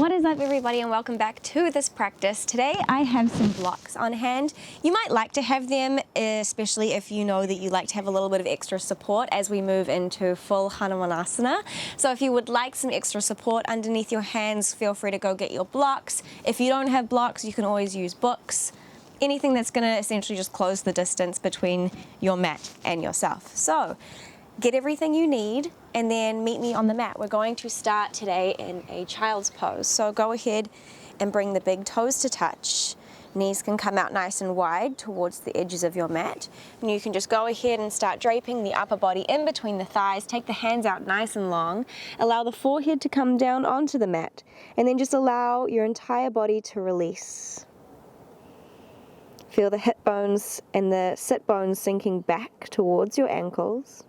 What is up, everybody, and welcome back to this practice. Today I have some blocks on hand. You might like to have them, especially if you know that you like to have a little bit of extra support as we move into full Hanumanasana. So if you would like some extra support underneath your hands, feel free to go get your blocks. If you don't have blocks, you can always use books. Anything that's going to essentially just close the distance between your mat and yourself. So get everything you need and then meet me on the mat. We're going to start today in a child's pose. So go ahead and bring the big toes to touch. Knees can come out nice and wide towards the edges of your mat. And you can just go ahead and start draping the upper body in between the thighs. Take the hands out nice and long. Allow the forehead to come down onto the mat. And then just allow your entire body to release. Feel the hip bones and the sit bones sinking back towards your ankles.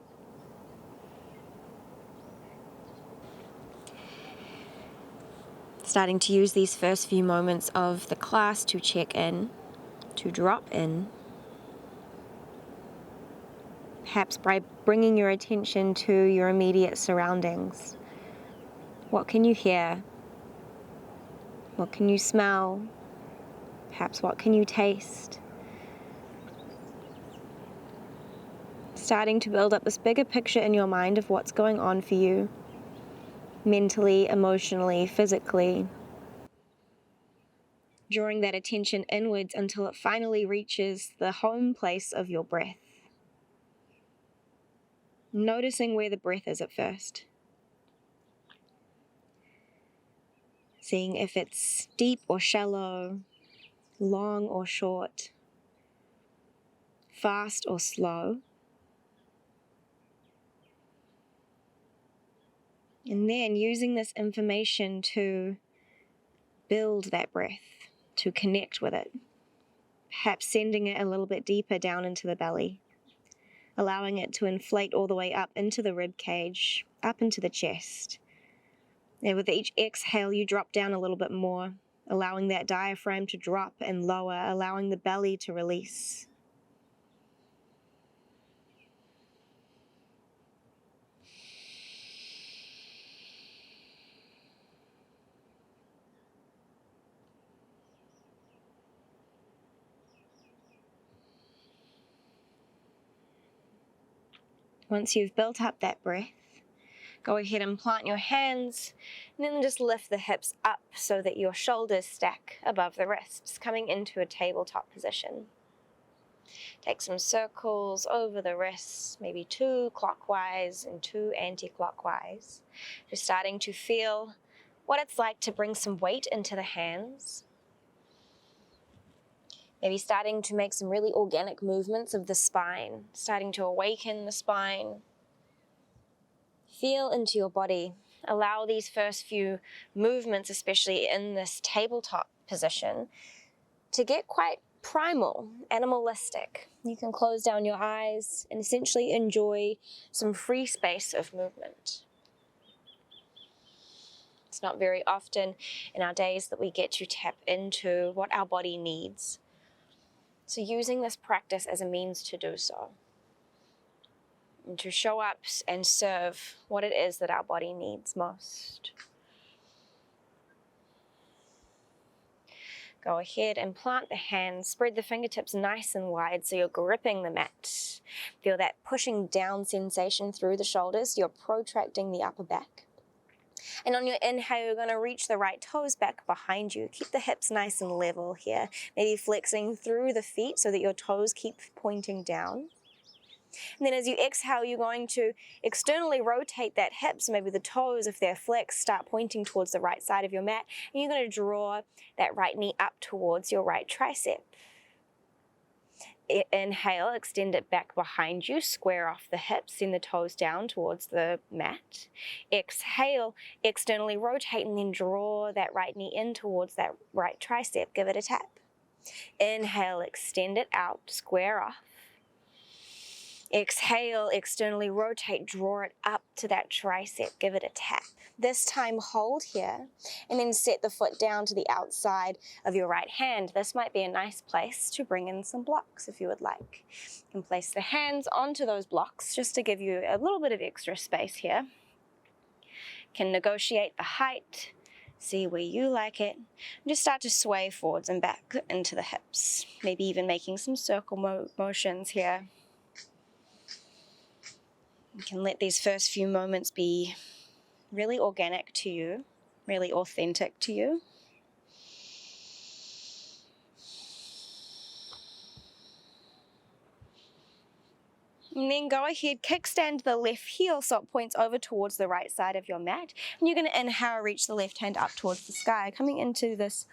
Starting to use these first few moments of the class to check in, to drop in. Perhaps by bringing your attention to your immediate surroundings. What can you hear? What can you smell? Perhaps what can you taste? Starting to build up this bigger picture in your mind of what's going on for you, mentally, emotionally, physically. Drawing that attention inwards until it finally reaches the home place of your breath. Noticing where the breath is at first. Seeing if it's deep or shallow, long or short, fast or slow. And then using this information to build that breath, to connect with it. Perhaps sending it a little bit deeper down into the belly. Allowing it to inflate all the way up into the rib cage, up into the chest. And with each exhale, you drop down a little bit more, allowing that diaphragm to drop and lower, allowing the belly to release. Once you've built up that breath, go ahead and plant your hands and then just lift the hips up so that your shoulders stack above the wrists, coming into a tabletop position. Take some circles over the wrists, maybe 2 clockwise and 2 anti-clockwise. Just starting to feel what it's like to bring some weight into the hands. Maybe starting to make some really organic movements of the spine, starting to awaken the spine. Feel into your body. Allow these first few movements, especially in this tabletop position, to get quite primal, animalistic. You can close down your eyes and essentially enjoy some free space of movement. It's not very often in our days that we get to tap into what our body needs. So using this practice as a means to do so. And to show up and serve what it is that our body needs most. Go ahead and plant the hands, spread the fingertips nice and wide so you're gripping the mat. Feel that pushing down sensation through the shoulders, you're protracting the upper back. And on your inhale, you're going to reach the right toes back behind you. Keep the hips nice and level here. Maybe flexing through the feet so that your toes keep pointing down. And then as you exhale, you're going to externally rotate that hip. So maybe the toes, if they're flexed, start pointing towards the right side of your mat. And you're going to draw that right knee up towards your right tricep. Inhale, extend it back behind you, square off the hips, send the toes down towards the mat. Exhale, externally rotate and then draw that right knee in towards that right tricep. Give it a tap. Inhale, extend it out, square off. Exhale, externally rotate, draw it up to that tricep, give it a tap. This time hold here, and then set the foot down to the outside of your right hand. This might be a nice place to bring in some blocks if you would like. You can place the hands onto those blocks just to give you a little bit of extra space here. Can negotiate the height, See where you like it. And just start to sway forwards and back into the hips. Maybe even making some circle motions here. You can let these first few moments be really organic to you, really authentic to you. And then go ahead, kickstand the left heel so it points over towards the right side of your mat. And you're going to inhale, reach the left hand up towards the sky, coming into this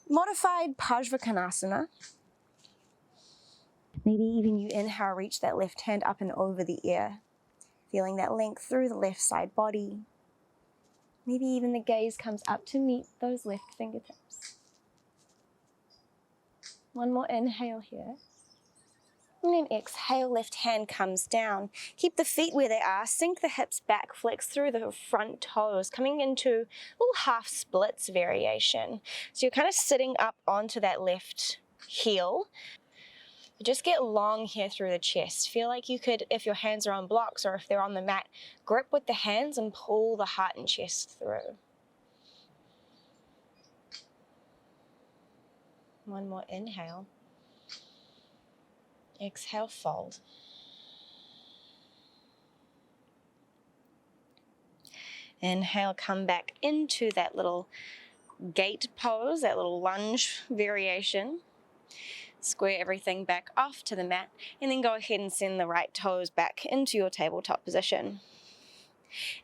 modified Parsvakonasana. Maybe even you inhale, reach that left hand up and over the ear, feeling that length through the left side body. Maybe even the gaze comes up to meet those left fingertips. One more inhale here. And then exhale, left hand comes down. Keep the feet where they are, sink the hips back, flex through the front toes, coming into a little half splits variation. So you're kind of sitting up onto that left heel. Just get long here through the chest. Feel like you could, if your hands are on blocks or if they're on the mat, grip with the hands and pull the heart and chest through. One more inhale. Exhale, fold. Inhale, come back into that little gate pose, that little lunge variation. Square everything back off to the mat, and then go ahead and send the right toes back into your tabletop position.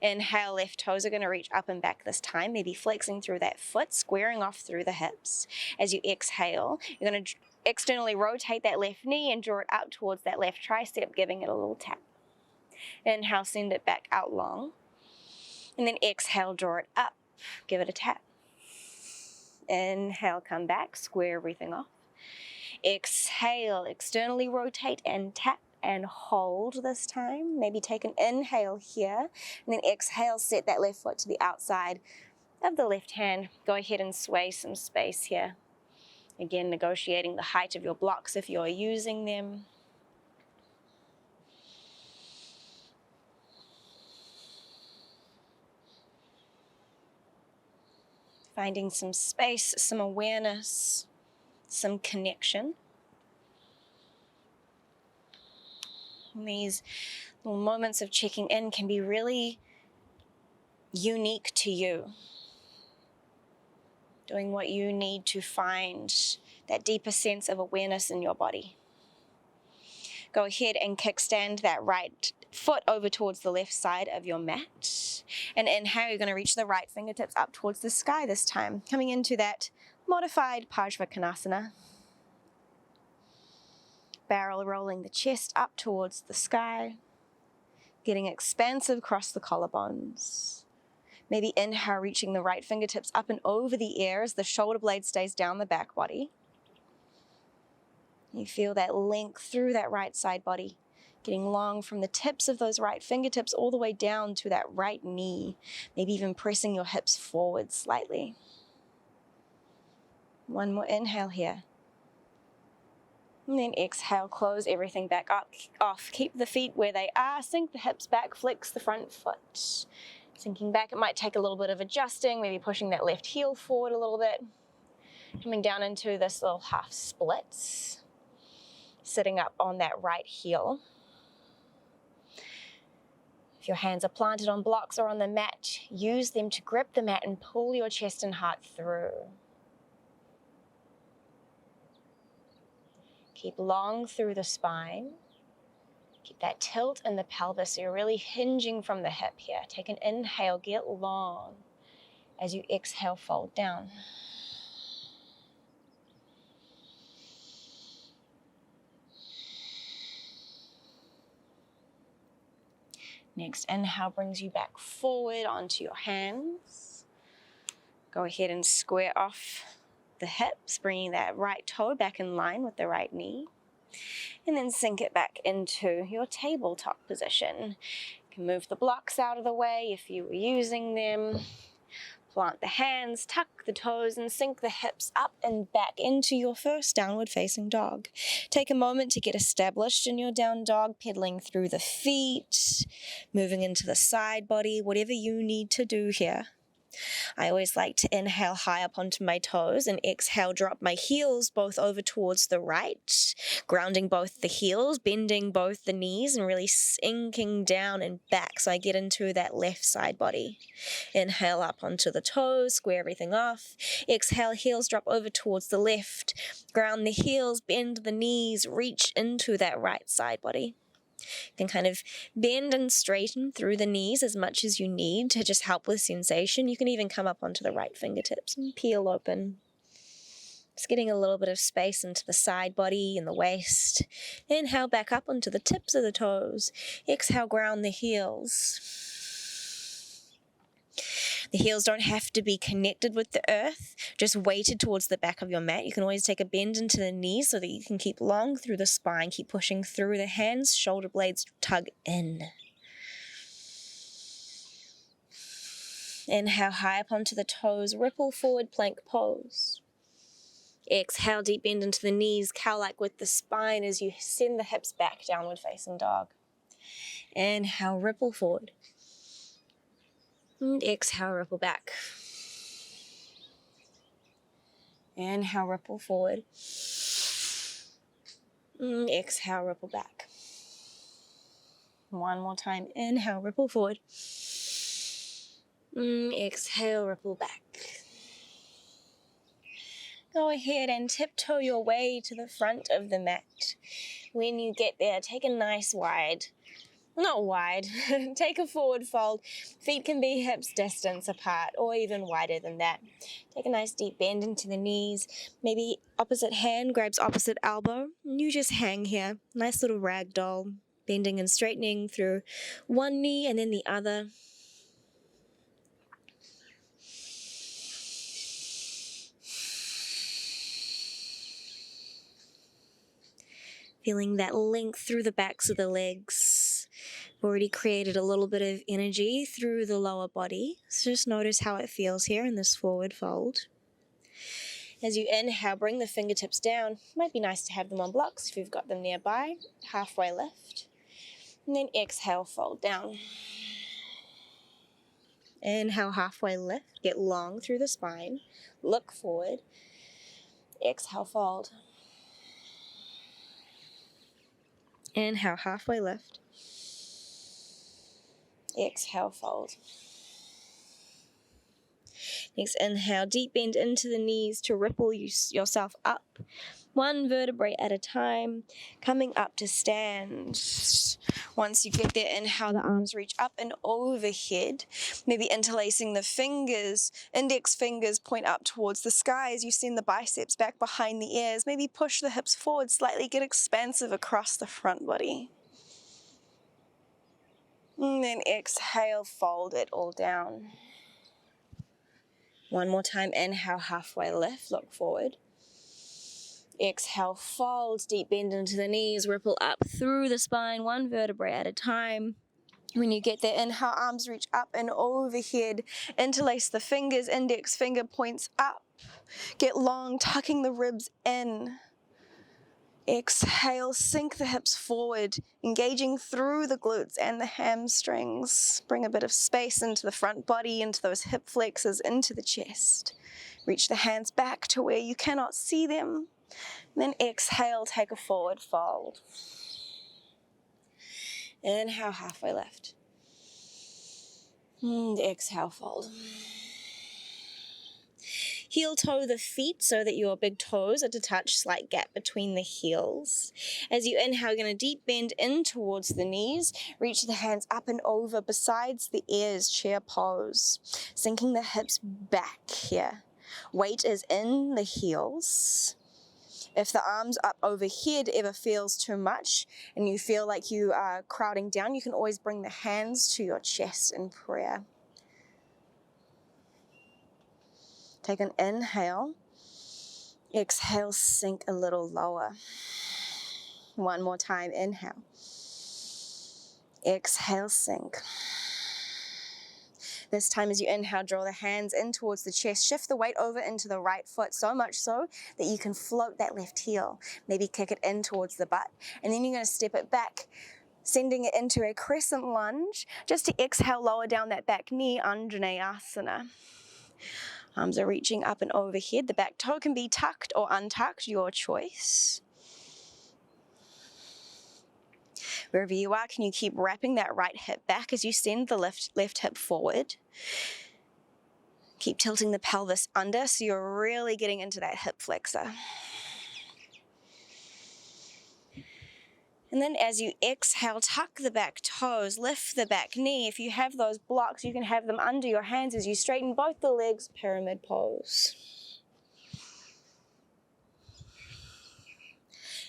Inhale, left toes are going to reach up and back this time, maybe flexing through that foot, squaring off through the hips. As you exhale, you're going to externally rotate that left knee and draw it up towards that left tricep, giving it a little tap. Inhale, send it back out long. And then exhale, draw it up, give it a tap. Inhale, come back, square everything off. Exhale, externally rotate and tap and hold this time. Maybe take an inhale here, and then exhale, set that left foot to the outside of the left hand. Go ahead and sway some space here. Again, negotiating the height of your blocks if you're using them. Finding some space, some awareness, some connection. And these little moments of checking in can be really unique to you. Doing what you need to find that deeper sense of awareness in your body. Go ahead and kickstand that right foot over towards the left side of your mat. And inhale, you're going to reach the right fingertips up towards the sky this time, coming into that modified Parsvakonasana. Barrel rolling the chest up towards the sky, getting expansive across the collarbones. Maybe inhale, reaching the right fingertips up and over the ear as the shoulder blade stays down the back body. You feel that length through that right side body, getting long from the tips of those right fingertips all the way down to that right knee, maybe even pressing your hips forward slightly. One more inhale here. And then exhale, close everything back up, off. Keep the feet where they are, sink the hips back, flex the front foot. Sinking back, it might take a little bit of adjusting, maybe pushing that left heel forward a little bit. Coming down into this little half split. Sitting up on that right heel. If your hands are planted on blocks or on the mat, use them to grip the mat and pull your chest and heart through. Keep long through the spine. Keep that tilt in the pelvis, so you're really hinging from the hip here. Take an inhale, get long. As you exhale, fold down. Next inhale brings you back forward onto your hands. Go ahead and square off the hips, bringing that right toe back in line with the right knee. And then sink it back into your tabletop position. You can move the blocks out of the way if you were using them. Plant the hands, tuck the toes, and sink the hips up and back into your first downward facing dog. Take a moment to get established in your down dog, pedaling through the feet, moving into the side body, whatever you need to do here. I always like to inhale high up onto my toes and exhale, drop my heels both over towards the right, grounding both the heels, bending both the knees and really sinking down and back so I get into that left side body. Inhale up onto the toes, square everything off. Exhale, heels drop over towards the left, ground the heels, bend the knees, reach into that right side body. You can kind of bend and straighten through the knees as much as you need to just help with sensation. You can even come up onto the right fingertips and peel open. Just getting a little bit of space into the side body and the waist. Inhale back up onto the tips of the toes. Exhale, ground the heels. The heels don't have to be connected with the earth, just weighted towards the back of your mat. You can always take a bend into the knees so that you can keep long through the spine, keep pushing through the hands, shoulder blades tug in. Inhale high up onto the toes, ripple forward, plank pose. Exhale, deep bend into the knees, cow-like with the spine as you send the hips back, downward facing dog. Inhale, ripple forward. And exhale, ripple back. Inhale, ripple forward. And exhale, ripple back. One more time. Inhale, ripple forward. And exhale, ripple back. Go ahead and tiptoe your way to the front of the mat. When you get there, take a nice take a forward fold. Feet can be hips distance apart or even wider than that. Take a nice deep bend into the knees. Maybe opposite hand grabs opposite elbow. And you just hang here. Nice little rag doll. Bending and straightening through one knee and then the other. Feeling that length through the backs of the legs. Already created a little bit of energy through the lower body. So just notice how it feels here in this forward fold. As you inhale, bring the fingertips down. Might be nice to have them on blocks if you've got them nearby. Halfway lift. And then exhale, fold down. Inhale, halfway lift. Get long through the spine. Look forward. Exhale, fold. Inhale, halfway lift. Exhale, fold. Next, inhale, deep bend into the knees to ripple yourself up. One vertebrae at a time, coming up to stand. Once you get there, inhale, the arms reach up and overhead. Maybe interlacing the fingers, index fingers point up towards the sky as you send the biceps back behind the ears. Maybe push the hips forward slightly, get expansive across the front body. And then exhale, fold it all down. One more time, inhale, halfway lift, look forward. Exhale, fold, deep bend into the knees, ripple up through the spine, one vertebrae at a time. When you get there, inhale, arms reach up and overhead. Interlace the fingers, index finger points up. Get long, tucking the ribs in. Exhale, sink the hips forward, engaging through the glutes and the hamstrings. Bring a bit of space into the front body, into those hip flexors, into the chest. Reach the hands back to where you cannot see them. And then exhale, take a forward fold. Inhale, halfway lift. And exhale, fold. Heel toe the feet so that your big toes are to touch, slight gap between the heels. As you inhale, you're going to deep bend in towards the knees. Reach the hands up and over besides the ears, chair pose. Sinking the hips back here. Weight is in the heels. If the arms up overhead ever feels too much and you feel like you are crowding down, you can always bring the hands to your chest in prayer. Take an inhale. Exhale, sink a little lower. One more time, inhale. Exhale, sink. This time as you inhale, draw the hands in towards the chest. Shift the weight over into the right foot, so much so that you can float that left heel. Maybe kick it in towards the butt. And then you're going to step it back Sending it into a crescent lunge, just to exhale, lower down that back knee, Anjaneyasana. Arms are reaching up and overhead. The back toe can be tucked or untucked, your choice. Wherever you are, can you keep wrapping that right hip back as you send the left hip forward? Keep tilting the pelvis under so you're really getting into that hip flexor. And then as you exhale, tuck the back toes, lift the back knee. If you have those blocks, you can have them under your hands as you straighten both the legs, pyramid pose.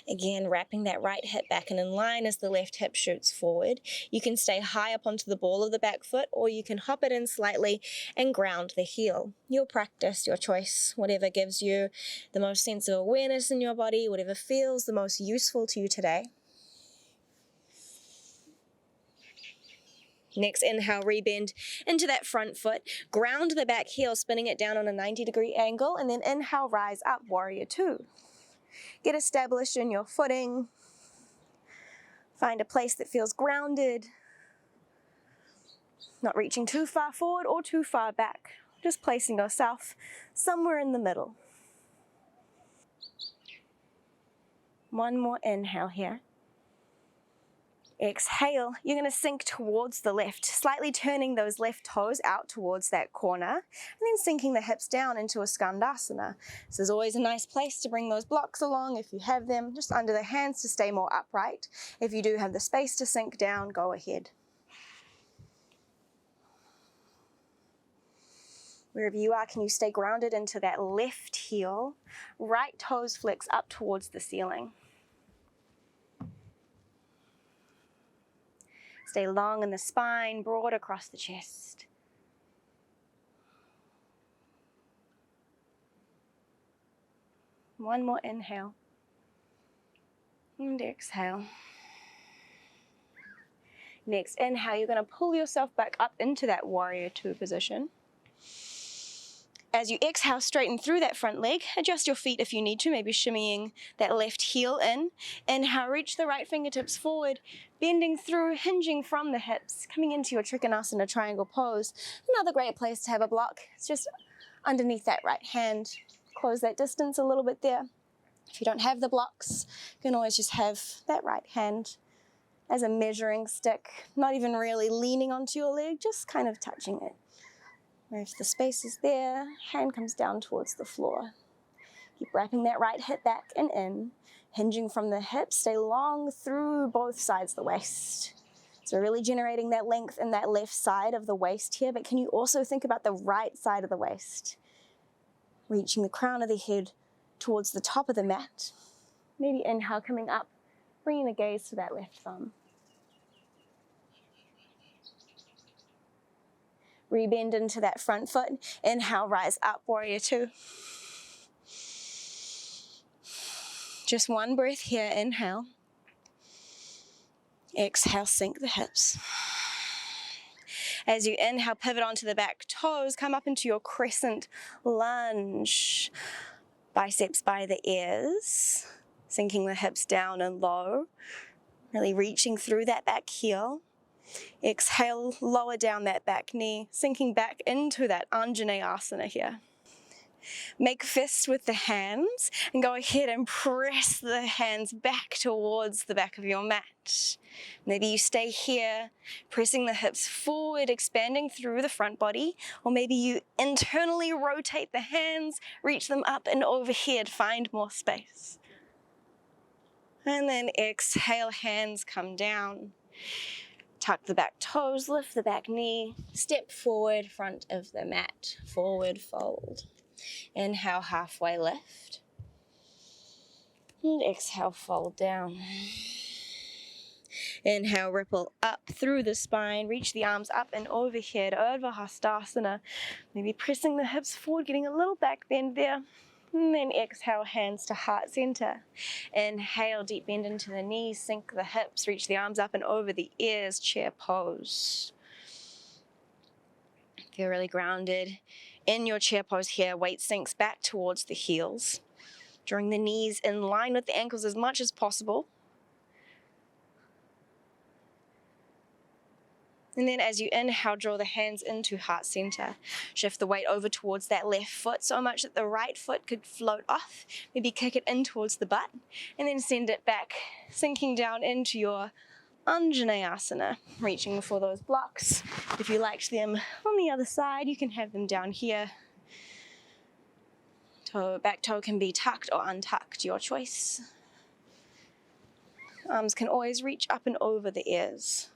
Again, wrapping that right hip back and in line as the left hip shoots forward. You can stay high up onto the ball of the back foot, or you can hop it in slightly and ground the heel. Your practice, your choice, whatever gives you the most sense of awareness in your body, whatever feels the most useful to you today. Next, inhale, rebend into that front foot. Ground the back heel, spinning it down on a 90-degree angle, and then inhale, rise up, warrior two. Get established in your footing. Find a place that feels grounded. Not reaching too far forward or too far back. Just placing yourself somewhere in the middle. One more inhale here. Exhale, you're going to sink towards the left, slightly turning those left toes out towards that corner, and then sinking the hips down into a Skandasana. This is always a nice place to bring those blocks along if you have them, just under the hands to stay more upright. If you do have the space to sink down, go ahead. Wherever you are, can you stay grounded into that left heel? Right toes flex up towards the ceiling. Stay long in the spine, broad across the chest. One more inhale. And exhale. Next inhale, you're going to pull yourself back up into that warrior two position. As you exhale, straighten through that front leg. Adjust your feet if you need to, maybe shimmying that left heel in. Inhale, reach the right fingertips forward, bending through, hinging from the hips, coming into your Trikonasana triangle pose. Another great place to have a block. It's just underneath that right hand. Close that distance a little bit there. If you don't have the blocks, you can always just have that right hand as a measuring stick, not even really leaning onto your leg, just kind of touching it. If the space is there, hand comes down towards the floor. Keep wrapping that right hip back and in, hinging from the hips, stay long through both sides of the waist. So really generating that length in that left side of the waist here, but can you also think about the right side of the waist? Reaching the crown of the head towards the top of the mat. Maybe inhale, coming up, bringing the gaze to that left thumb. Rebend into that front foot. Inhale, rise up, warrior two. Just one breath here, inhale. Exhale, sink the hips. As you inhale, pivot onto the back toes, come up into your crescent lunge. Biceps by the ears, sinking the hips down and low, really reaching through that back heel. Exhale, lower down that back knee, sinking back into that Anjaneyasana here. Make fists with the hands and go ahead and press the hands back towards the back of your mat. Maybe you stay here, pressing the hips forward, expanding through the front body, or maybe you internally rotate the hands, reach them up and overhead, find more space. And then exhale, hands come down. Tuck the back toes, lift the back knee, step forward, front of the mat, forward fold. Inhale, halfway lift. And exhale, fold down. Inhale, ripple up through the spine, reach the arms up and overhead, Urdhva Hastasana. Maybe pressing the hips forward, getting a little back bend there. And then exhale, hands to heart center. Inhale, deep bend into the knees, sink the hips, reach the arms up and over the ears, chair pose. Feel really grounded in your chair pose here. Weight sinks back towards the heels. Drawing the knees in line with the ankles as much as possible. And then as you inhale, draw the hands into heart center. Shift the weight over towards that left foot so much that the right foot could float off. Maybe kick it in towards the butt, and then send it back, sinking down into your Untitled, reaching for those blocks. If you liked them on the other side, you can have them down here. Back toe can be tucked or untucked, your choice. Arms can always reach up and over the ears.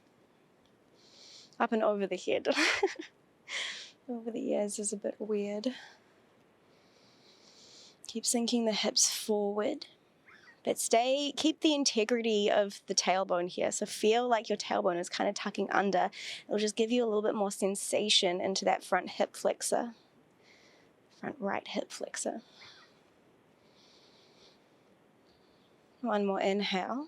Up and over the head. Over the ears is a bit weird. Keep sinking the hips forward. But keep the integrity of the tailbone here. So feel like your tailbone is kind of tucking under. It'll just give you a little bit more sensation into that front hip flexor. Front right hip flexor. One more inhale.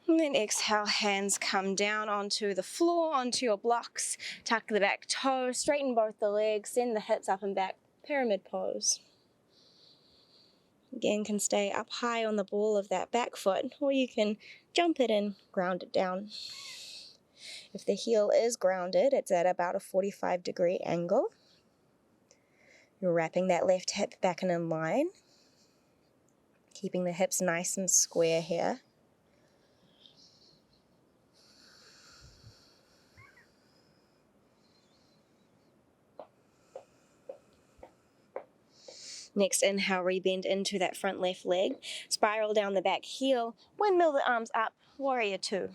And then exhale, hands come down onto the floor, onto your blocks. Tuck the back toe, straighten both the legs, send the hips up and back, pyramid pose. Again, can stay up high on the ball of that back foot, or you can jump it and ground it down. If the heel is grounded, it's at about a 45-degree angle. You're wrapping that left hip back and in line, keeping the hips nice and square here. Next inhale, rebend into that front left leg. Spiral down the back heel. Windmill the arms up. Warrior two.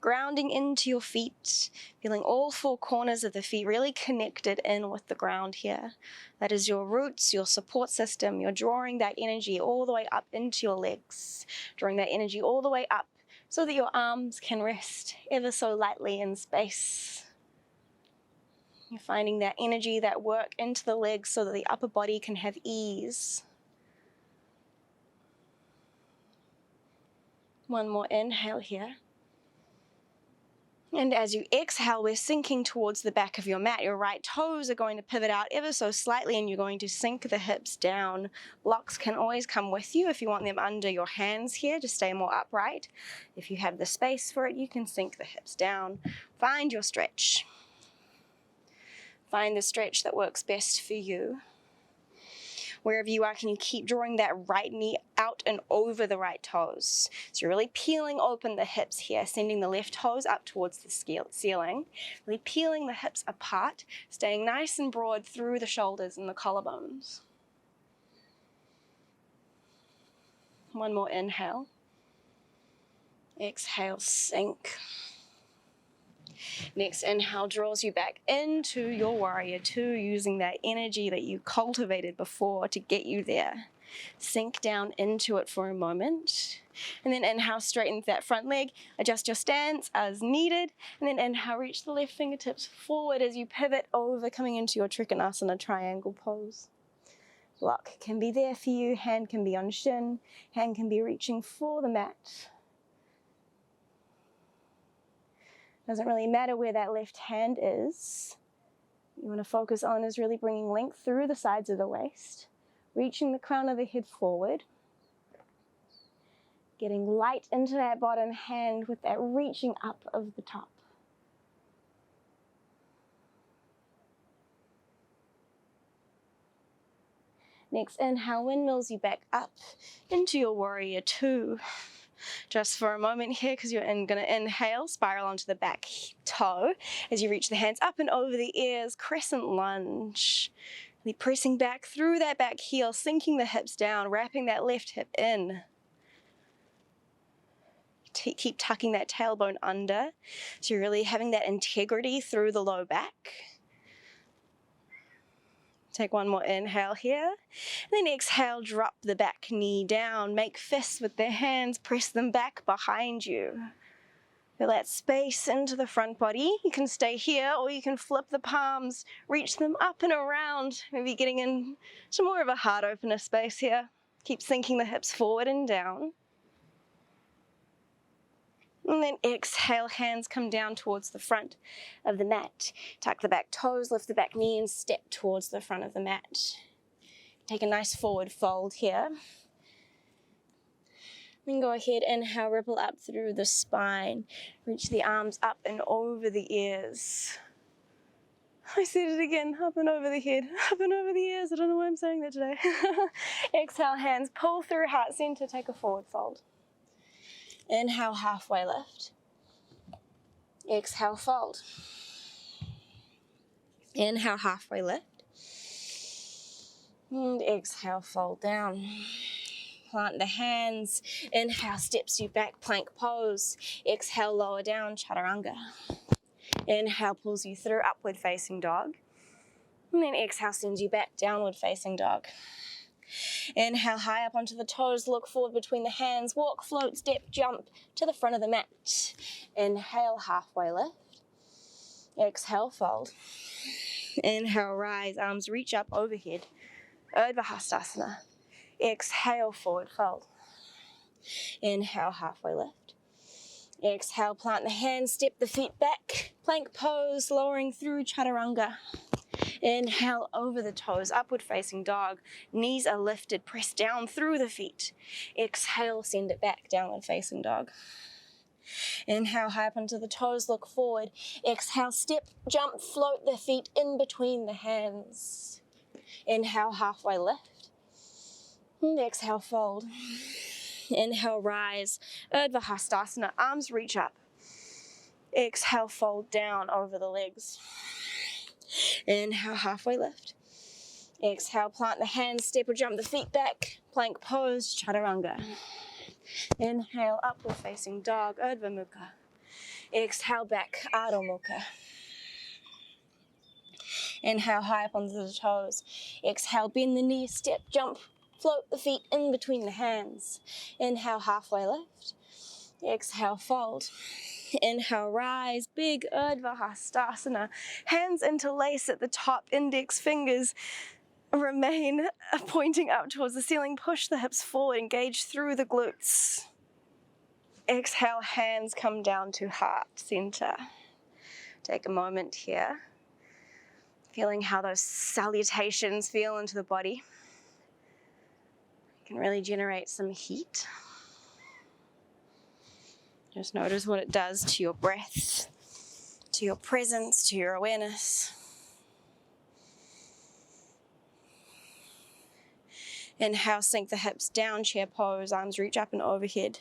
Grounding into your feet. Feeling all four corners of the feet really connected in with the ground here. That is your roots, your support system. You're drawing that energy all the way up into your legs. Drawing that energy all the way up, so that your arms can rest ever so lightly in space. You're finding that energy, that work into the legs so that the upper body can have ease. One more inhale here. And as you exhale, we're sinking towards the back of your mat. Your right toes are going to pivot out ever so slightly, and you're going to sink the hips down. Blocks can always come with you if you want them under your hands here to stay more upright. If you have the space for it, you can sink the hips down. Find your stretch. Find the stretch that works best for you. Wherever you are, can you keep drawing that right knee out and over the right toes? So you're really peeling open the hips here, sending the left toes up towards the ceiling, really peeling the hips apart, staying nice and broad through the shoulders and the collarbones. One more inhale. Exhale, sink. Next inhale draws you back into your warrior two, using that energy that you cultivated before to get you there. Sink down into it for a moment. And then inhale, straighten that front leg, adjust your stance as needed. And then inhale, reach the left fingertips forward as you pivot over, coming into your Trikonasana triangle pose. Block can be there for you, hand can be on shin, hand can be reaching for the mat. Doesn't really matter where that left hand is. What you want to focus on is really bringing length through the sides of the waist, reaching the crown of the head forward, getting light into that bottom hand with that reaching up of the top. Next inhale, windmills you back up into your warrior two. Just for a moment here, because you're going to inhale, spiral onto the back toe as you reach the hands up and over the ears, Crescent Lunge. Really pressing back through that back heel, sinking the hips down, wrapping that left hip in. Keep tucking that tailbone under, so you're really having that integrity through the low back. Take one more inhale here, and then exhale, drop the back knee down, make fists with the hands, press them back behind you. Feel that space into the front body. You can stay here, or you can flip the palms, reach them up and around, maybe getting into more of a heart opener space here. Keep sinking the hips forward and down. And then exhale, hands come down towards the front of the mat. Tuck the back toes, lift the back knee, and step towards the front of the mat. Take a nice forward fold here. Then go ahead, inhale, ripple up through the spine. Reach the arms up and over the ears. I said it again, up and over the head, up and over the ears. I don't know why I'm saying that today. Exhale, hands pull through heart center, take a forward fold. Inhale, halfway lift. Exhale, fold. Inhale, halfway lift. And exhale, fold down. Plant the hands. Inhale, steps you back, plank pose. Exhale, lower down, chaturanga. Inhale, pulls you through, upward facing dog. And then exhale, sends you back, downward facing dog. Inhale, high up onto the toes, look forward between the hands, walk, float, step, jump to the front of the mat. Inhale, halfway lift. Exhale, fold. Inhale, rise, arms reach up overhead. Urdhva Hastasana. Exhale, forward fold. Inhale, halfway lift. Exhale, plant the hands, step the feet back. Plank pose, lowering through chaturanga. Inhale, over the toes, upward facing dog. Knees are lifted, press down through the feet. Exhale, send it back, downward facing dog. Inhale, high up onto the toes, look forward. Exhale, step, jump, float the feet in between the hands. Inhale, halfway lift. And exhale, fold. Inhale, rise. Urdhva Hastasana, arms reach up. Exhale, fold down over the legs. Inhale, halfway lift. Exhale, plant the hands, step or jump the feet back. Plank pose, chaturanga. Inhale, upward facing dog, Urdhva Mukha. Exhale, back, Adho Mukha. Inhale, high up onto the toes. Exhale, bend the knees, step, jump, float the feet in between the hands. Inhale, halfway lift. Exhale, fold. Inhale, rise, big Urdhva Hastasana. Hands interlace at the top, index fingers remain pointing up towards the ceiling. Push the hips forward, engage through the glutes. Exhale, hands come down to heart center. Take a moment here, feeling how those salutations feel into the body. You can really generate some heat. Just notice what it does to your breath, to your presence, to your awareness. Inhale, sink the hips down, chair pose, arms reach up and overhead.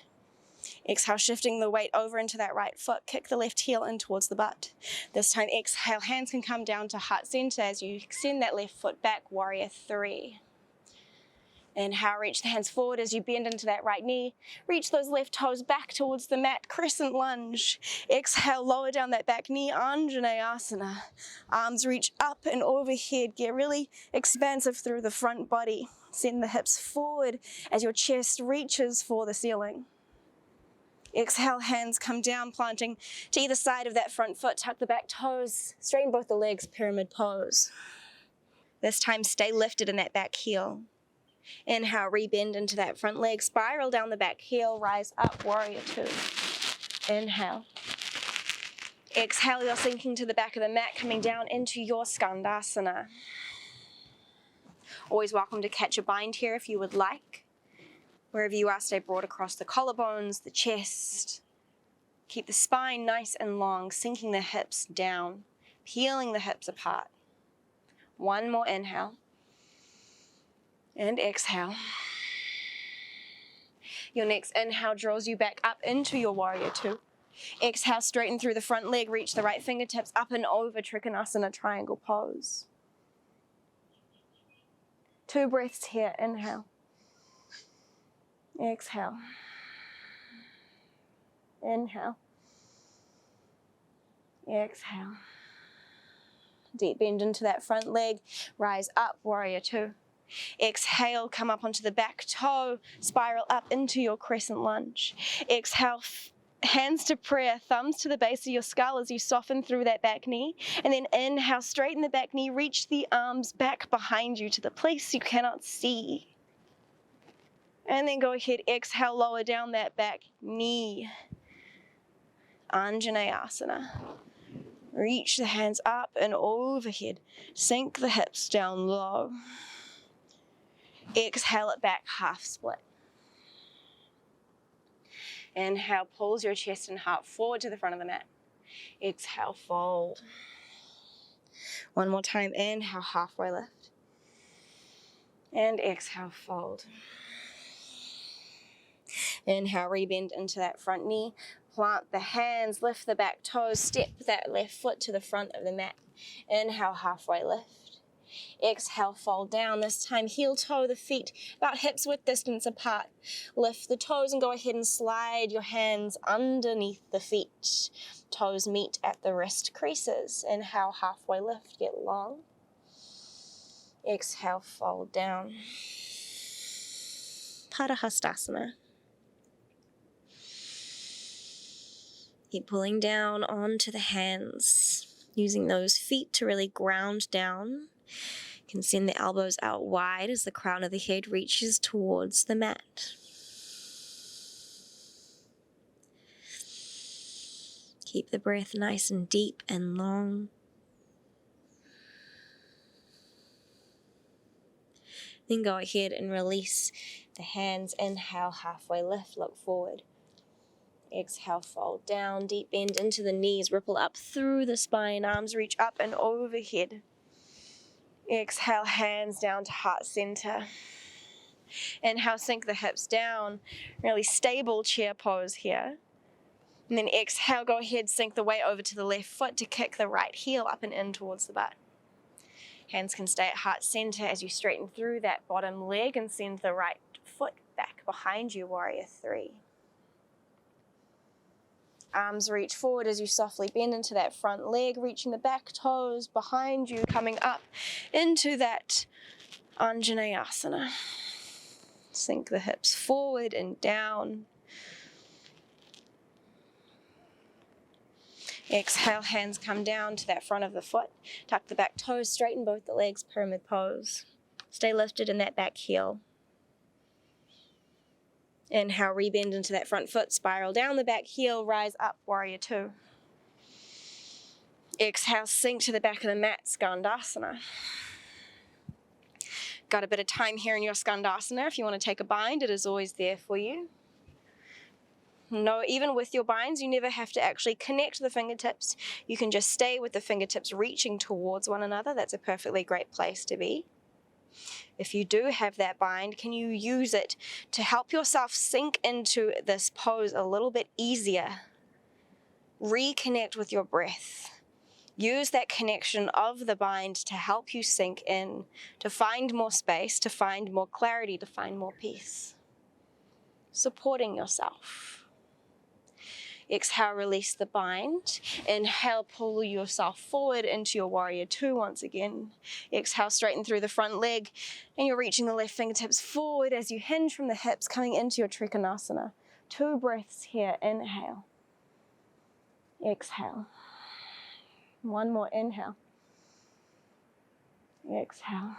Exhale, shifting the weight over into that right foot, kick the left heel in towards the butt. This time, exhale, hands can come down to heart center as you extend that left foot back, warrior three. Inhale, reach the hands forward as you bend into that right knee. Reach those left toes back towards the mat, crescent lunge. Exhale, lower down that back knee, Anjaneyasana. Arms reach up and overhead, get really expansive through the front body. Send the hips forward as your chest reaches for the ceiling. Exhale, hands come down, planting to either side of that front foot. Tuck the back toes, straighten both the legs, pyramid pose. This time, stay lifted in that back heel. Inhale, rebend into that front leg, spiral down the back heel, rise up, warrior two. Inhale. Exhale, you're sinking to the back of the mat, coming down into your Skandasana. Always welcome to catch a bind here if you would like. Wherever you are, stay broad across the collarbones, the chest. Keep the spine nice and long, sinking the hips down, peeling the hips apart. One more inhale. And exhale. Your next inhale draws you back up into your warrior two. Exhale, straighten through the front leg, reach the right fingertips up and over, Trikonasana triangle pose. 2 breaths here, inhale. Exhale. Inhale. Exhale. Deep bend into that front leg, rise up, warrior two. Exhale, come up onto the back toe, spiral up into your crescent lunge. Exhale, hands to prayer, thumbs to the base of your skull as you soften through that back knee. And then inhale, straighten the back knee, reach the arms back behind you to the place you cannot see. And then go ahead, exhale, lower down that back knee. Anjaneyasana. Reach the hands up and overhead. Sink the hips down low. Exhale it back, half split. Inhale, pulls your chest and heart forward to the front of the mat. Exhale, fold. One more time, inhale, halfway lift. And exhale, fold. Inhale, rebend into that front knee. Plant the hands, lift the back toes, step that left foot to the front of the mat. Inhale, halfway lift. Exhale, fold down. This time, heel toe the feet about hips width distance apart. Lift the toes and go ahead and slide your hands underneath the feet. Toes meet at the wrist creases. Inhale, halfway lift, get long. Exhale, fold down. Padahastasana. Keep pulling down onto the hands, using those feet to really ground down. You can send the elbows out wide as the crown of the head reaches towards the mat. Keep the breath nice and deep and long. Then go ahead and release the hands. Inhale, halfway lift, look forward. Exhale, fold down, deep bend into the knees, ripple up through the spine, arms reach up and overhead. Exhale, hands down to heart center. Inhale, sink the hips down, really stable chair pose here. And then exhale, go ahead, sink the weight over to the left foot to kick the right heel up and in towards the butt. Hands can stay at heart center as you straighten through that bottom leg and send the right foot back behind you, warrior three. Arms reach forward as you softly bend into that front leg, reaching the back toes behind you, coming up into that Anjaneyasana. Sink the hips forward and down. Exhale, hands come down to that front of the foot. Tuck the back toes, straighten both the legs, pyramid pose. Stay lifted in that back heel. Inhale, rebend into that front foot, spiral down the back heel, rise up, warrior two. Exhale, sink to the back of the mat, Skandasana. Got a bit of time here in your Skandasana. If you want to take a bind, it is always there for you. No, even with your binds, you never have to actually connect the fingertips. You can just stay with the fingertips reaching towards one another. That's a perfectly great place to be. If you do have that bind, can you use it to help yourself sink into this pose a little bit easier? Reconnect with your breath. Use that connection of the bind to help you sink in, to find more space, to find more clarity, to find more peace. Supporting yourself. Exhale, release the bind. Inhale, pull yourself forward into your warrior two once again. Exhale, straighten through the front leg, and you're reaching the left fingertips forward as you hinge from the hips, coming into your Trikonasana. 2 breaths here. Inhale. Exhale. One more inhale. Exhale.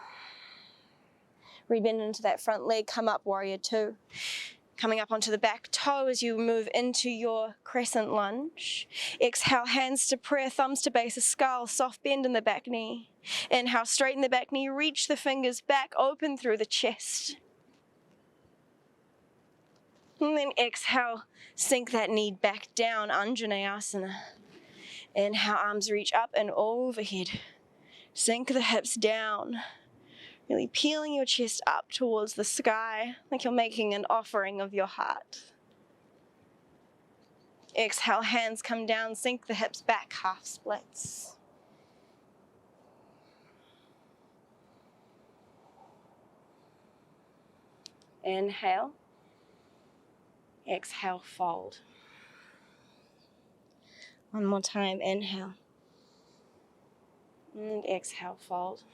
Rebend into that front leg, come up, warrior two. Coming up onto the back toe as you move into your Crescent Lunge. Exhale, hands to prayer, thumbs to base of skull, soft bend in the back knee. Inhale, straighten the back knee, reach the fingers back, open through the chest. And then exhale, sink that knee back down, Anjaneyasana. Inhale, arms reach up and overhead. Sink the hips down. Really peeling your chest up towards the sky, like you're making an offering of your heart. Exhale, hands come down, sink the hips back, half splits. Inhale. Exhale, fold. One more time, inhale. And exhale, fold.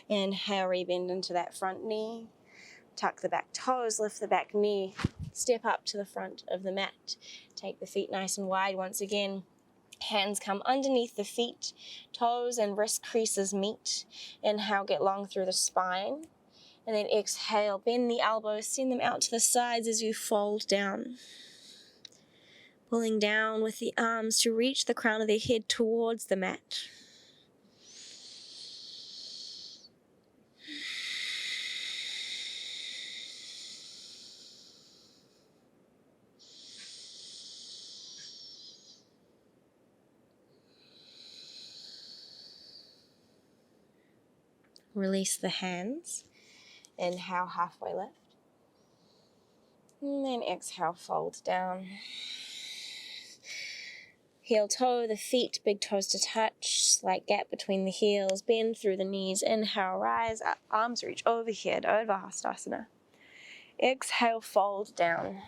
Inhale, rebend into that front knee. Tuck the back toes, lift the back knee. Step up to the front of the mat. Take the feet nice and wide once again. Hands come underneath the feet. Toes and wrist creases meet. Inhale, get long through the spine. And then exhale, bend the elbows, send them out to the sides as you fold down. Pulling down with the arms to reach the crown of the head towards the mat. Release the hands. Inhale, halfway lift. And then exhale, fold down. Heel toe, the feet, big toes to touch, slight gap between the heels, bend through the knees. Inhale, rise up, arms reach overhead, Urdhva Hastasana. Exhale, fold down.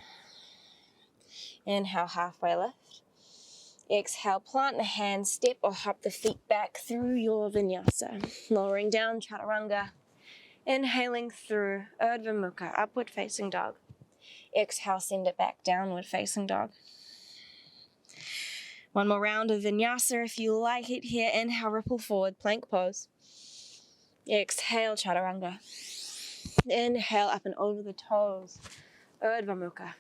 Inhale, halfway lift. Exhale, plant the hands, step or hop the feet back through your vinyasa. Lowering down, Chaturanga. Inhaling through Urdhva Mukha, upward facing dog. Exhale, send it back, downward facing dog. One more round of vinyasa if you like it here. Inhale, ripple forward, plank pose. Exhale, Chaturanga. Inhale, up and over the toes, Urdhva Mukha.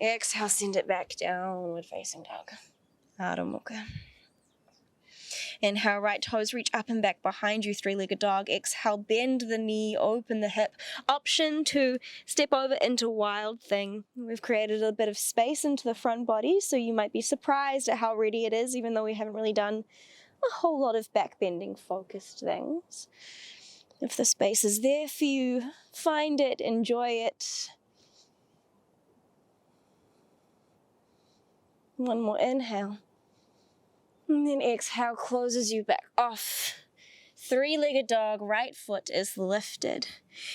Exhale, send it back, downward facing dog, Adho Mukha. Inhale, right toes reach up and back behind you, three-legged dog. Exhale, bend the knee, open the hip. Option to step over into wild thing. We've created a bit of space into the front body, so you might be surprised at how ready it is, even though we haven't really done a whole lot of back bending focused things. If the space is there for you, find it, enjoy it. One more inhale. And then exhale, closes you back off. Three-legged dog, right foot is lifted.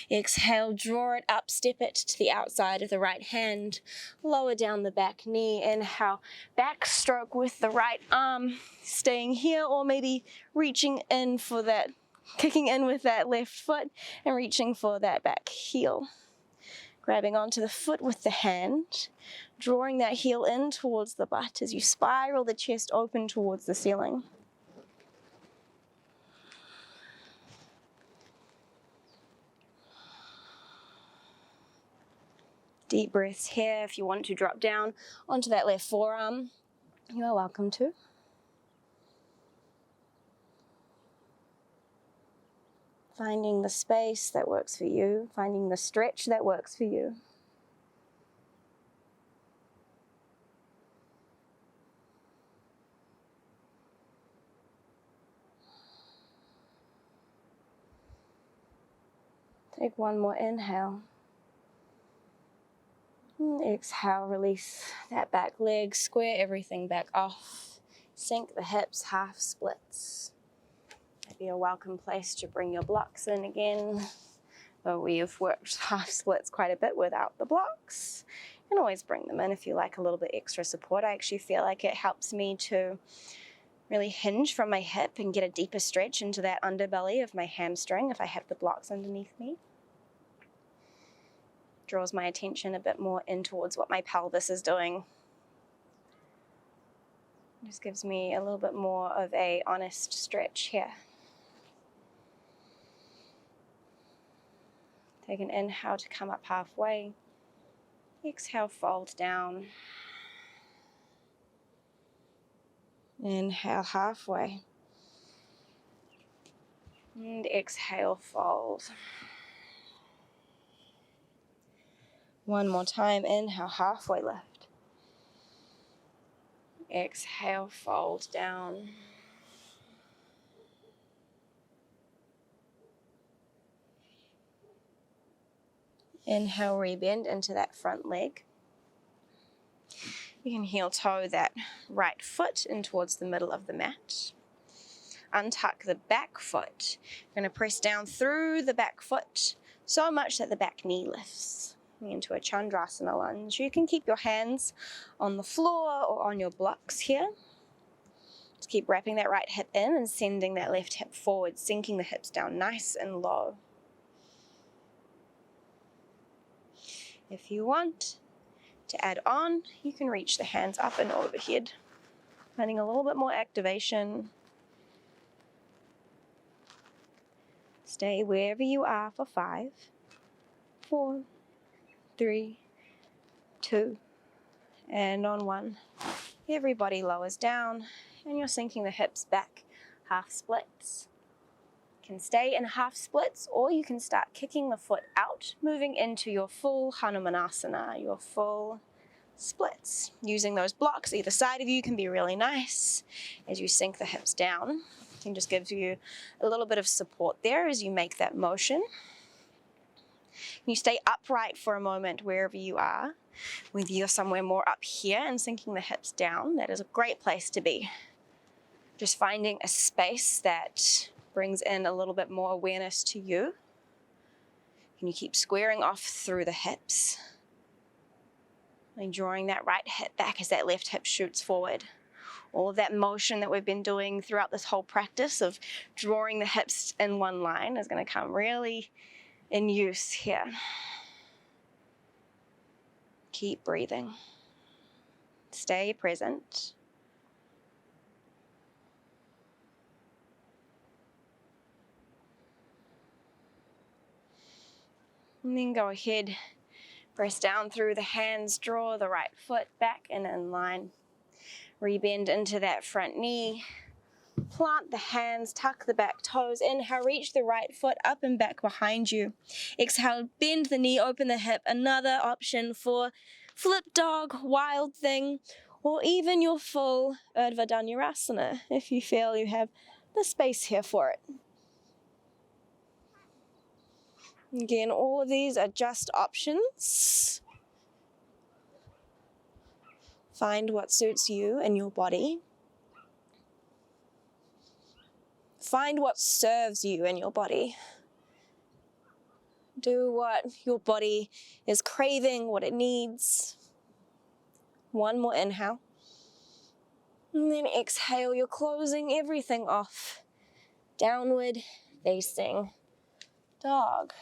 Exhale, draw it up, step it to the outside of the right hand. Lower down the back knee. Inhale, backstroke with the right arm, staying here, or maybe reaching in for that, kicking in with that left foot and reaching for that back heel. Grabbing onto the foot with the hand, drawing that heel in towards the butt as you spiral the chest open towards the ceiling. Deep breaths here. If you want to drop down onto that left forearm, you are welcome to. Finding the space that works for you, finding the stretch that works for you. Take one more inhale. And exhale, release that back leg, square everything back off. Sink the hips, half splits. Maybe a welcome place to bring your blocks in again. Though we have worked half splits quite a bit without the blocks. You can always bring them in if you like a little bit extra support. I actually feel like it helps me to really hinge from my hip and get a deeper stretch into that underbelly of my hamstring if I have the blocks underneath me. Draws my attention a bit more in towards what my pelvis is doing. Just gives me a little bit more of a honest stretch here. Take an inhale to come up halfway. Exhale, fold down. Inhale, halfway. And exhale, fold. One more time, inhale, halfway lift. Exhale, fold down. Inhale, rebend into that front leg. You can heel toe that right foot in towards the middle of the mat. Untuck the back foot. You're going to press down through the back foot so much that the back knee lifts into a Chandrasana Lunge. You can keep your hands on the floor or on your blocks here. Just keep wrapping that right hip in and sending that left hip forward, sinking the hips down nice and low. If you want to add on, you can reach the hands up and overhead, finding a little bit more activation. Stay wherever you are for 5, 4, 3, 2, and on 1. Everybody lowers down, and you're sinking the hips back, half splits. You can stay in half splits, or you can start kicking the foot out, moving into your full Hanumanasana, your full splits. Using those blocks either side of you can be really nice as you sink the hips down. and just gives you a little bit of support there as you make that motion. You stay upright for a moment wherever you are, whether you're somewhere more up here and sinking the hips down. That is a great place to be. Just finding a space that brings in a little bit more awareness to you. And you keep squaring off through the hips and drawing that right hip back as that left hip shoots forward. All of that motion that we've been doing throughout this whole practice of drawing the hips in one line is going to come really in use here. Keep breathing. Stay present. And then go ahead, press down through the hands, draw the right foot back and in line. Rebend into that front knee. Plant the hands, tuck the back toes. Inhale, reach the right foot up and back behind you. Exhale, bend the knee, open the hip. Another option for flip dog, wild thing, or even your full Urdhva Dhanurasana if you feel you have the space here for it. Again, all of these are just options. Find what suits you and your body. Find what serves you and your body. Do what your body is craving, what it needs. One more inhale. And then exhale, you're closing everything off. Downward facing dog.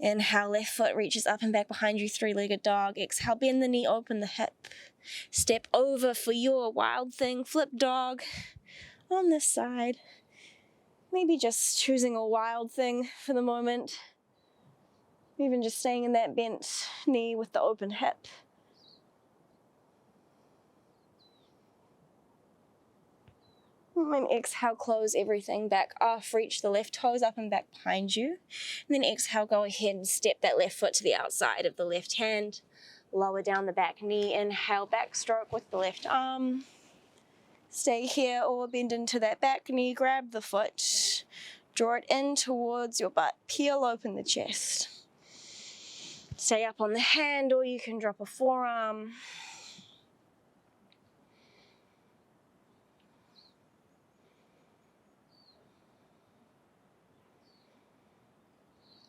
Inhale, left foot reaches up and back behind you, three-legged dog. Exhale, bend the knee, open the hip. Step over for your wild thing, flip dog on this side. Maybe just choosing a wild thing for the moment. Even just staying in that bent knee with the open hip. And exhale, close everything back off. Reach the left toes up and back behind you. And then exhale, go ahead and step that left foot to the outside of the left hand. Lower down the back knee. Inhale, backstroke with the left arm. Stay here or bend into that back knee. Grab the foot. Draw it in towards your butt. Peel open the chest. Stay up on the hand, or you can drop a forearm.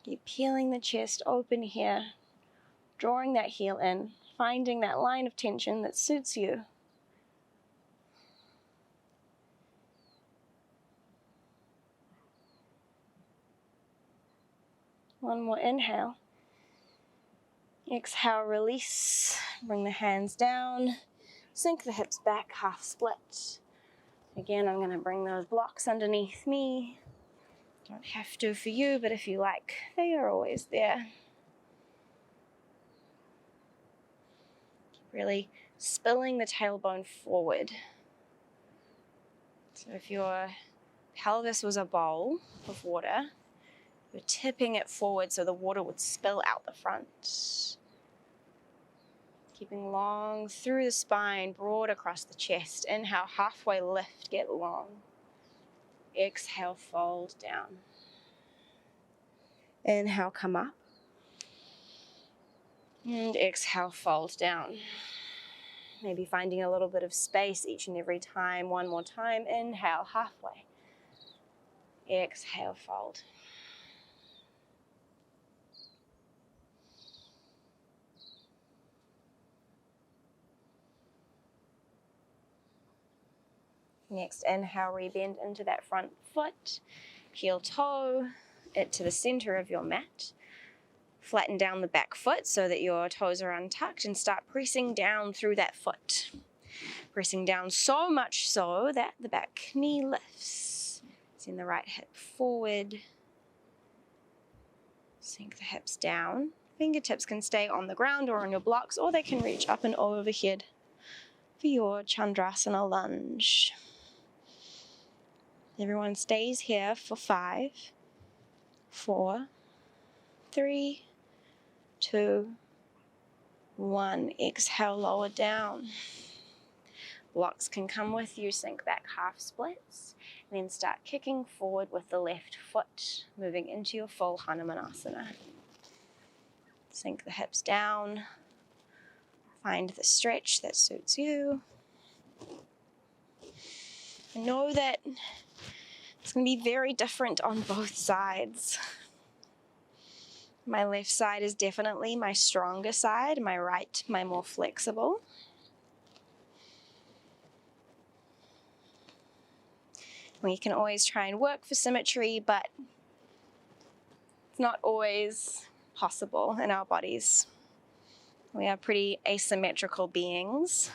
Keep peeling the chest open here, drawing that heel in, finding that line of tension that suits you. One more inhale. Exhale, release. Bring the hands down. Sink the hips back, half split. Again, I'm going to bring those blocks underneath me. Don't have to for you, but if you like, they are always there. Keep really spilling the tailbone forward. So if your pelvis was a bowl of water, you're tipping it forward so the water would spill out the front. Keeping long through the spine, broad across the chest. Inhale, halfway lift, get long. Exhale, fold down. Inhale, come up. And exhale, fold down. Maybe finding a little bit of space each and every time. One more time. Inhale, halfway. Exhale, fold. Next, inhale, rebend into that front foot. Heel toe it to the center of your mat. Flatten down the back foot so that your toes are untucked and start pressing down through that foot. Pressing down so much so that the back knee lifts. Send the right hip forward. Sink the hips down. Fingertips can stay on the ground or on your blocks, or they can reach up and overhead for your Chandrasana Lunge. Everyone stays here for 5, 4, 3, 2, 1. Exhale, lower down. Blocks can come with you, sink back half splits, and then start kicking forward with the left foot, moving into your full Hanumanasana. Sink the hips down, find the stretch that suits you. And know that it's going to be very different on both sides. My left side is definitely my stronger side, my right, my more flexible. We can always try and work for symmetry, but it's not always possible in our bodies. We are pretty asymmetrical beings.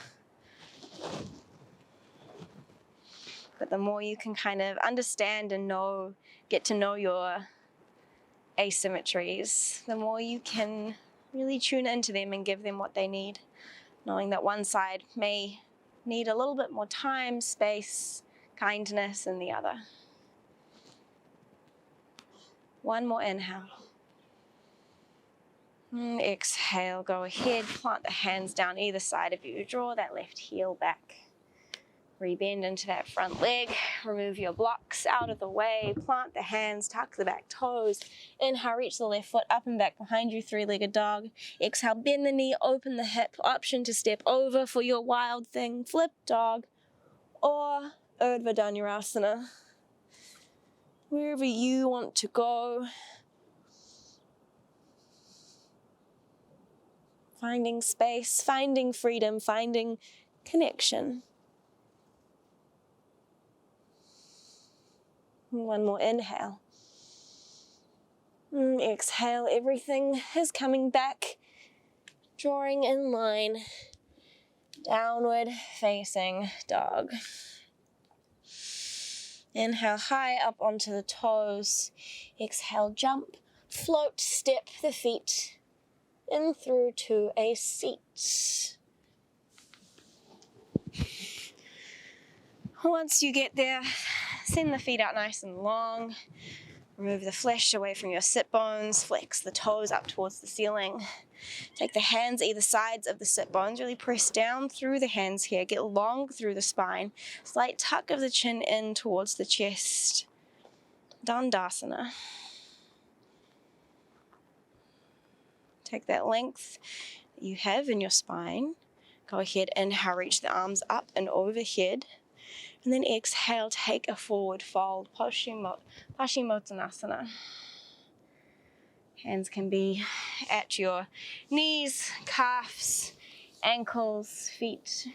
But the more you can kind of understand and get to know your asymmetries, the more you can really tune into them and give them what they need, knowing that one side may need a little bit more time, space, kindness than the other. One more inhale. Exhale, go ahead, plant the hands down either side of you. Draw that left heel back. Rebend into that front leg. Remove your blocks out of the way. Plant the hands, tuck the back toes. Inhale, reach the left foot up and back behind you, three-legged dog. Exhale, bend the knee, open the hip. Option to step over for your wild thing, flip dog, or Urdhva Dhanurasana. Wherever you want to go. Finding space, finding freedom, finding connection. One more inhale. Exhale, everything is coming back, drawing in line, downward facing dog. Inhale high up onto the toes. Exhale, jump, float, step the feet in through to a seat. Once you get there, send the feet out nice and long. Remove the flesh away from your sit bones. Flex the toes up towards the ceiling. Take the hands either sides of the sit bones. Really press down through the hands here. Get long through the spine. Slight tuck of the chin in towards the chest. Dandasana. Take that length that you have in your spine. Go ahead, inhale, reach the arms up and overhead. And then exhale, take a forward fold, Paschimottanasana. Hands can be at your knees, calves, ankles, feet.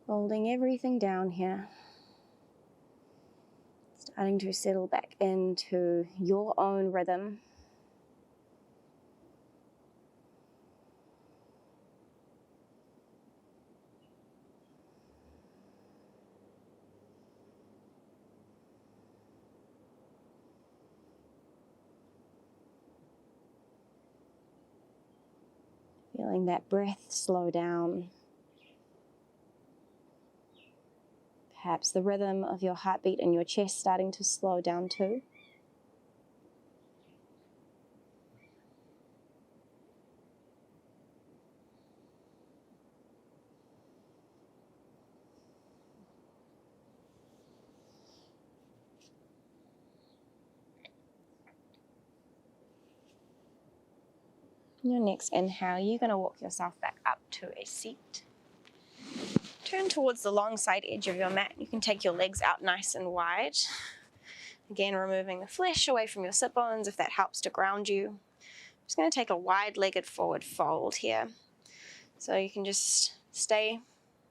Folding everything down here. Starting to settle back into your own rhythm. Feeling that breath slow down. Perhaps the rhythm of your heartbeat in your chest starting to slow down too. Your next inhale, you're going to walk yourself back up to a seat. Turn towards the long side edge of your mat. You can take your legs out nice and wide. Again, removing the flesh away from your sit bones if that helps to ground you. I'm just going to take a wide-legged forward fold here. So you can just stay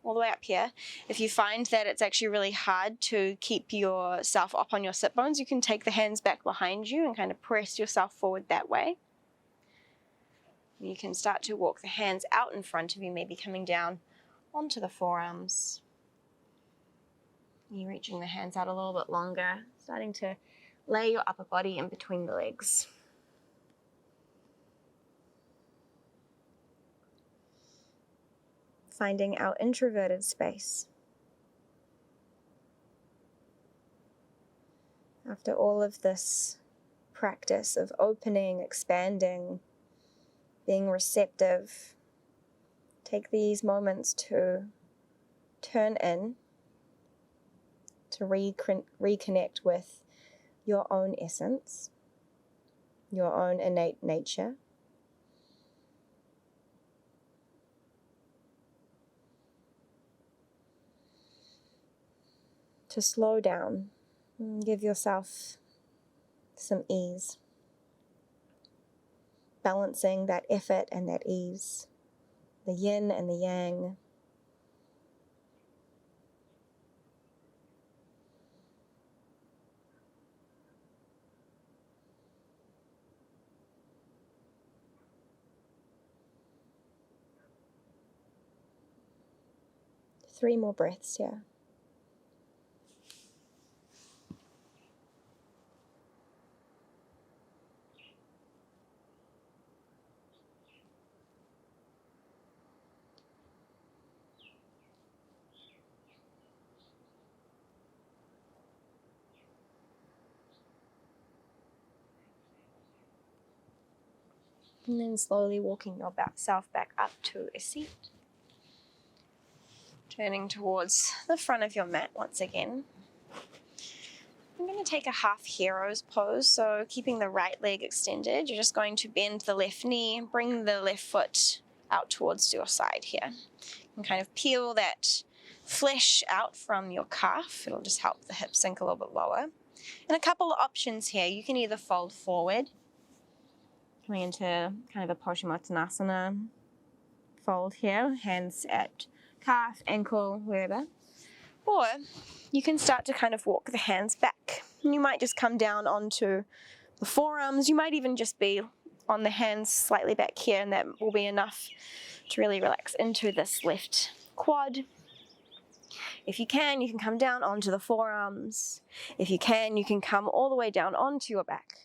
all the way up here. If you find that it's actually really hard to keep yourself up on your sit bones, you can take the hands back behind you and kind of press yourself forward that way. You can start to walk the hands out in front of you, maybe coming down onto the forearms. You're reaching the hands out a little bit longer, starting to lay your upper body in between the legs. Finding our introverted space. After all of this practice of opening, expanding, being receptive. Take these moments to turn in, to reconnect with your own essence, your own innate nature. To slow down and give yourself some ease, balancing that effort and that ease, the yin and the yang. Three more breaths here. And then slowly walking yourself back up to a seat. Turning towards the front of your mat once again. I'm going to take a half hero's pose, so keeping the right leg extended, you're just going to bend the left knee, bring the left foot out towards your side here. And kind of peel that flesh out from your calf. It'll just help the hips sink a little bit lower. And a couple of options here. You can either fold forward, coming into kind of a Hanumanasana fold here, hands at calf, ankle, wherever. Or you can start to kind of walk the hands back. And you might just come down onto the forearms. You might even just be on the hands slightly back here, and that will be enough to really relax into this left quad. If you can come down onto the forearms. If you can come all the way down onto your back.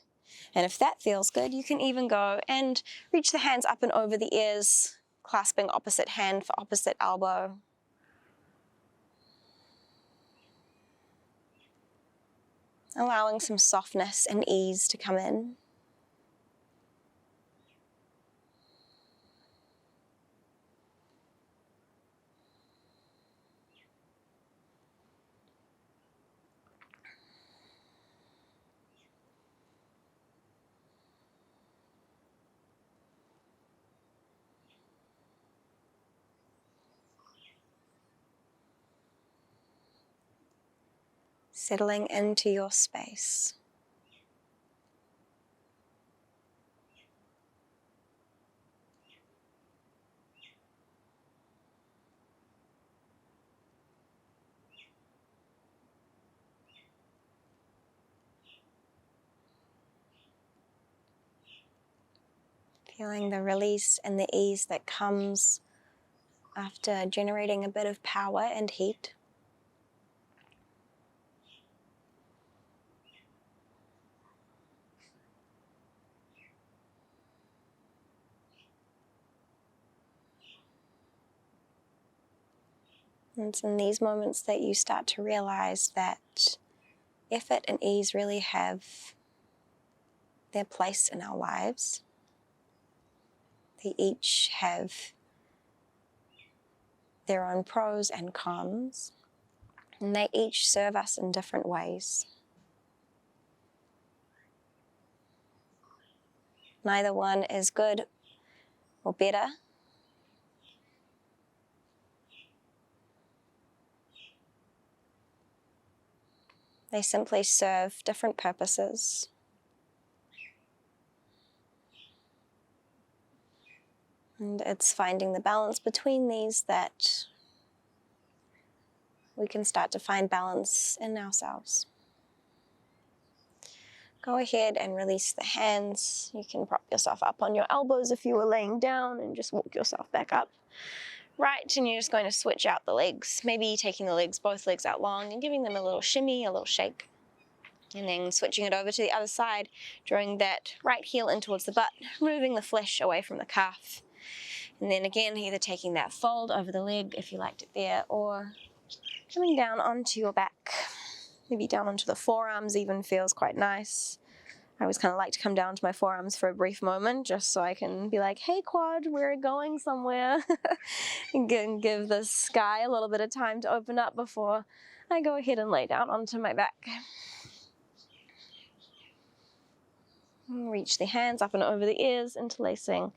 And if that feels good, you can even go and reach the hands up and over the ears, clasping opposite hand for opposite elbow. Allowing some softness and ease to come in. Settling into your space. Feeling the release and the ease that comes after generating a bit of power and heat. And it's in these moments that you start to realize that effort and ease really have their place in our lives. They each have their own pros and cons, and they each serve us in different ways. Neither one is good or better. They simply serve different purposes. And it's finding the balance between these that we can start to find balance in ourselves. Go ahead and release the hands. You can prop yourself up on your elbows if you were laying down and just walk yourself back up. Right, and you're just going to switch out the legs. Maybe taking the legs, both legs out long and giving them a little shimmy, a little shake. And then switching it over to the other side, drawing that right heel in towards the butt, moving the flesh away from the calf. And then again, either taking that fold over the leg if you liked it there, or coming down onto your back. Maybe down onto the forearms even feels quite nice. I always kind of like to come down to my forearms for a brief moment just so I can be like, hey quad, we're going somewhere. And give the sky a little bit of time to open up before I go ahead and lay down onto my back. Reach the hands up and over the ears, interlacing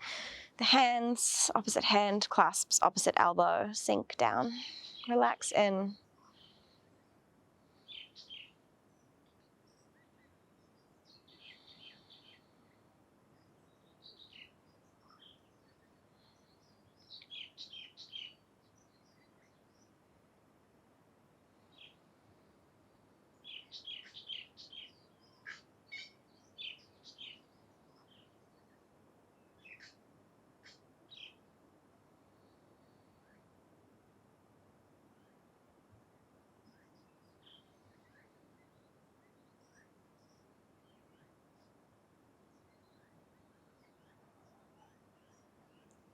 the hands, opposite hand clasps opposite elbow, sink down, relax in.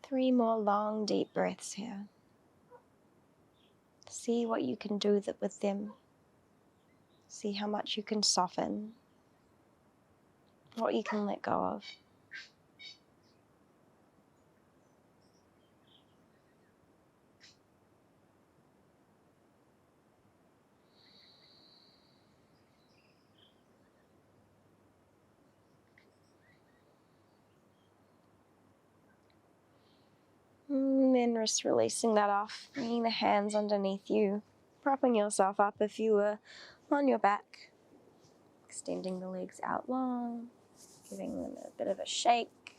Three more long, deep breaths here. See what you can do with them. See how much you can soften, what you can let go of. And then just releasing that off, bringing the hands underneath you, propping yourself up if you were on your back, extending the legs out long, giving them a bit of a shake,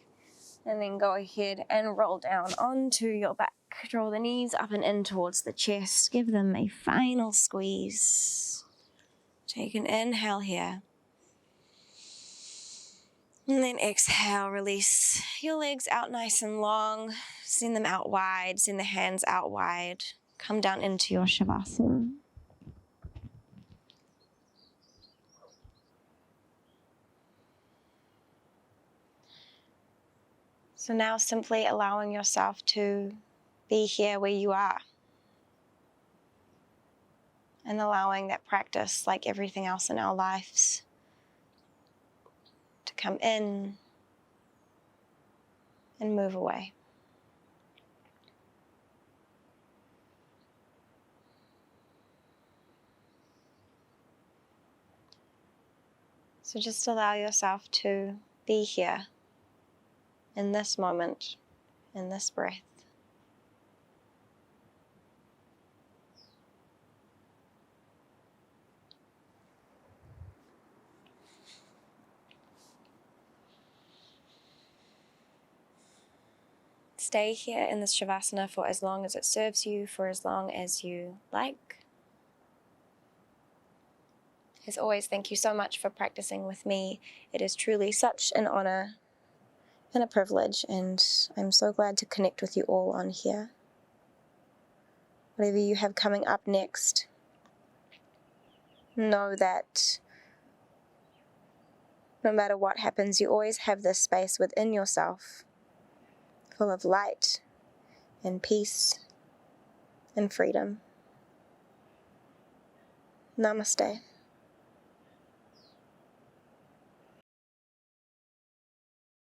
and then go ahead and roll down onto your back. Draw the knees up and in towards the chest, give them a final squeeze. Take an inhale here. And then exhale, release your legs out nice and long. Send them out wide, send the hands out wide. Come down into your Shavasana. So now simply allowing yourself to be here where you are. And allowing that practice, like everything else in our lives, to come in and move away. So just allow yourself to be here in this moment, in this breath. Stay here in this Shavasana for as long as it serves you, for as long as you like. As always, thank you so much for practicing with me. It is truly such an honor and a privilege, and I'm so glad to connect with you all on here. Whatever you have coming up next, know that no matter what happens, you always have this space within yourself full of light and peace and freedom. Namaste.